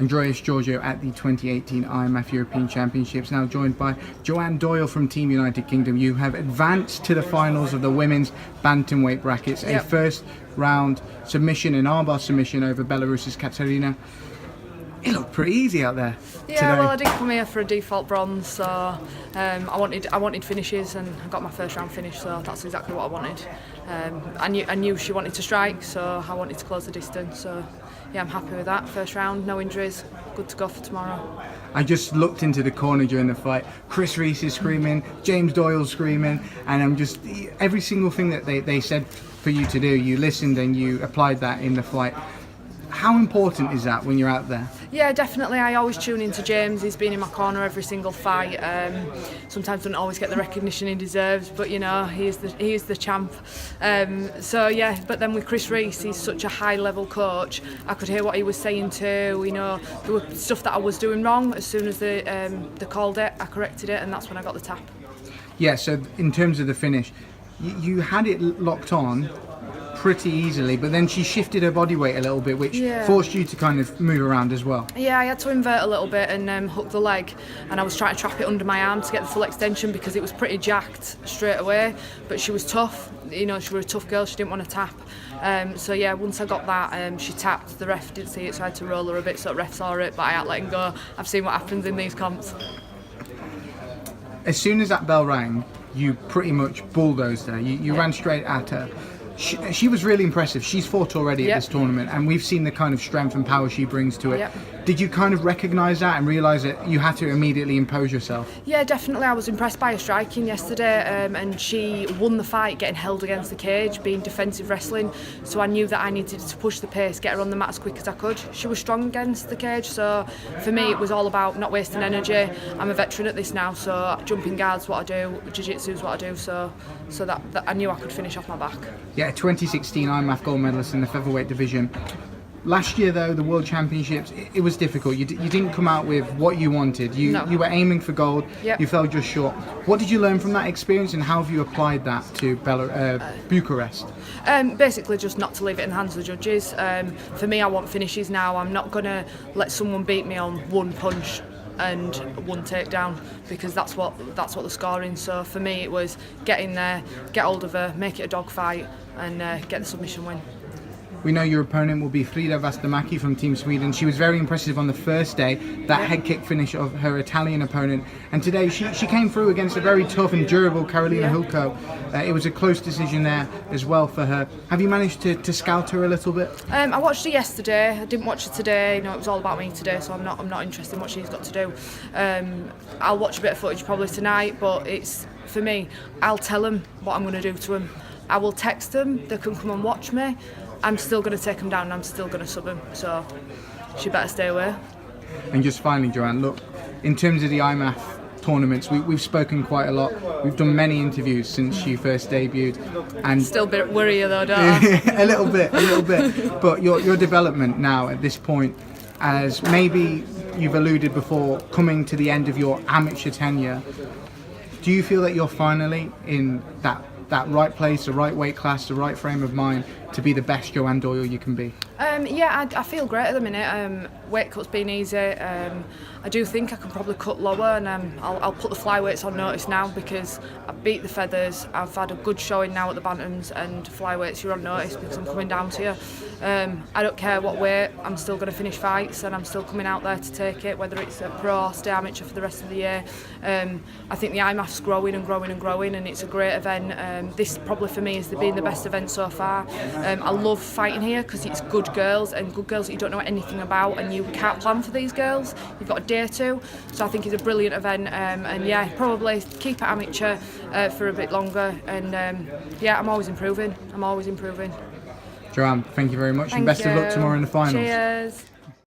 Andreas, Georgiou at the 2018 IMMAF European Championships, now joined by Joanne Doyle from Team United Kingdom. You have advanced to the finals of the women's bantamweight brackets. A first round submission, an armbar submission over Belarus's Katarina. It looked pretty easy out there today. Well, I didn't come here for a default bronze, so I wanted finishes, and I got my first round finish, so that's exactly what I wanted. I knew she wanted to strike, so I wanted to close the distance. So yeah, I'm happy with that. First round, no injuries, good to go for tomorrow. I just looked into the corner during the fight. Chris Reese is screaming, James Doyle screaming, and I'm just, every single thing that they said for you to do, you listened and you applied that in the fight. How important is that when you're out there? Yeah, definitely. I always tune into James. He's been in my corner every single fight. Sometimes doesn't always get the recognition he deserves, but you know, he is the champ. So yeah, but then with Chris Reese, he's such a high-level coach. I could hear what he was saying too. You know, there was stuff that I was doing wrong. As soon as they called it, I corrected it, and that's when I got the tap. Yeah. So in terms of the finish, you had it locked on pretty easily, but then she shifted her body weight a little bit, which forced you to kind of move around as well. Yeah, I had to invert a little bit and hook the leg, and I was trying to trap it under my arm to get the full extension because it was pretty jacked straight away, but she was tough. You know, she was a tough girl, she didn't want to tap. So yeah, once I got that, she tapped. The ref didn't see it, so I had to roll her a bit so the ref saw it, but I had to let him go. I've seen what happens in these comps. As soon as that bell rang, you pretty much bulldozed her. You ran straight at her. She was really impressive. She's fought already at this tournament, and we've seen the kind of strength and power she brings to it. Did you kind of recognise that and realise that you had to immediately impose yourself? Yeah, definitely. I was impressed by her striking yesterday, and she won the fight getting held against the cage, being defensive wrestling. So I knew that I needed to push the pace, get her on the mat as quick as I could. She was strong against the cage, so for me it was all about not wasting energy. I'm a veteran at this now, so jumping guards what I do, jiu-jitsu is what I do, so that I knew I could finish off my back. Yeah, 2016 IMMAF gold medalist in the featherweight division. Last year, though, the World Championships, it was difficult. You didn't come out with what you wanted. You were aiming for gold. You fell just short. What did you learn from that experience, and how have you applied that to Bucharest? Basically, just not to leave it in the hands of the judges. For me, I want finishes now. I'm not going to let someone beat me on one punch and one takedown, because that's what the scoring. So for me, it was get in there, get hold of her, make it a dogfight, and get the submission win. We know your opponent will be Frida Vastamaki from Team Sweden. She was very impressive on the first day, that head kick finish of her Italian opponent. And today she came through against a very tough and durable Karolina Hulko. It was a close decision there as well for her. Have you managed to scout her a little bit? I watched her yesterday. I didn't watch her today. You know, it was all about me today, so I'm not interested in what she's got to do. I'll watch a bit of footage probably tonight, but it's, for me, I'll tell them what I'm going to do to them. I will text them, they can come and watch me. I'm still going to take them down and I'm still going to sub them, so she better stay away. And just finally, Joanne, look, in terms of the IMMAF tournaments, we've spoken quite a lot. We've done many interviews since she first debuted. And still a bit worrier though, don't I? a little bit. But your development now at this point, as maybe you've alluded before, coming to the end of your amateur tenure, do you feel that you're finally in that right place, the right weight class, the right frame of mind to be the best Joanne Doyle you can be? Yeah, I feel great at the minute. Weight cut's been easy. I do think I can probably cut lower, and I'll put the flyweights on notice now because I've beat the feathers. I've had a good showing now at the bantams, and flyweights you're on notice because I'm coming down to you. I don't care what weight, I'm still going to finish fights, and I'm still coming out there to take it, whether it's a pro or stay amateur for the rest of the year. I think the IMMAF's growing and growing and growing, and it's a great event. This probably for me has been the best event so far. I love fighting here because it's good girls, and good girls that you don't know anything about, and you can't plan for these girls. You've got a day to, so I think it's a brilliant event, and yeah, probably keep it amateur for a bit longer, and yeah, I'm always improving. Joanne, thank you very much, and best of luck tomorrow in the finals. Cheers.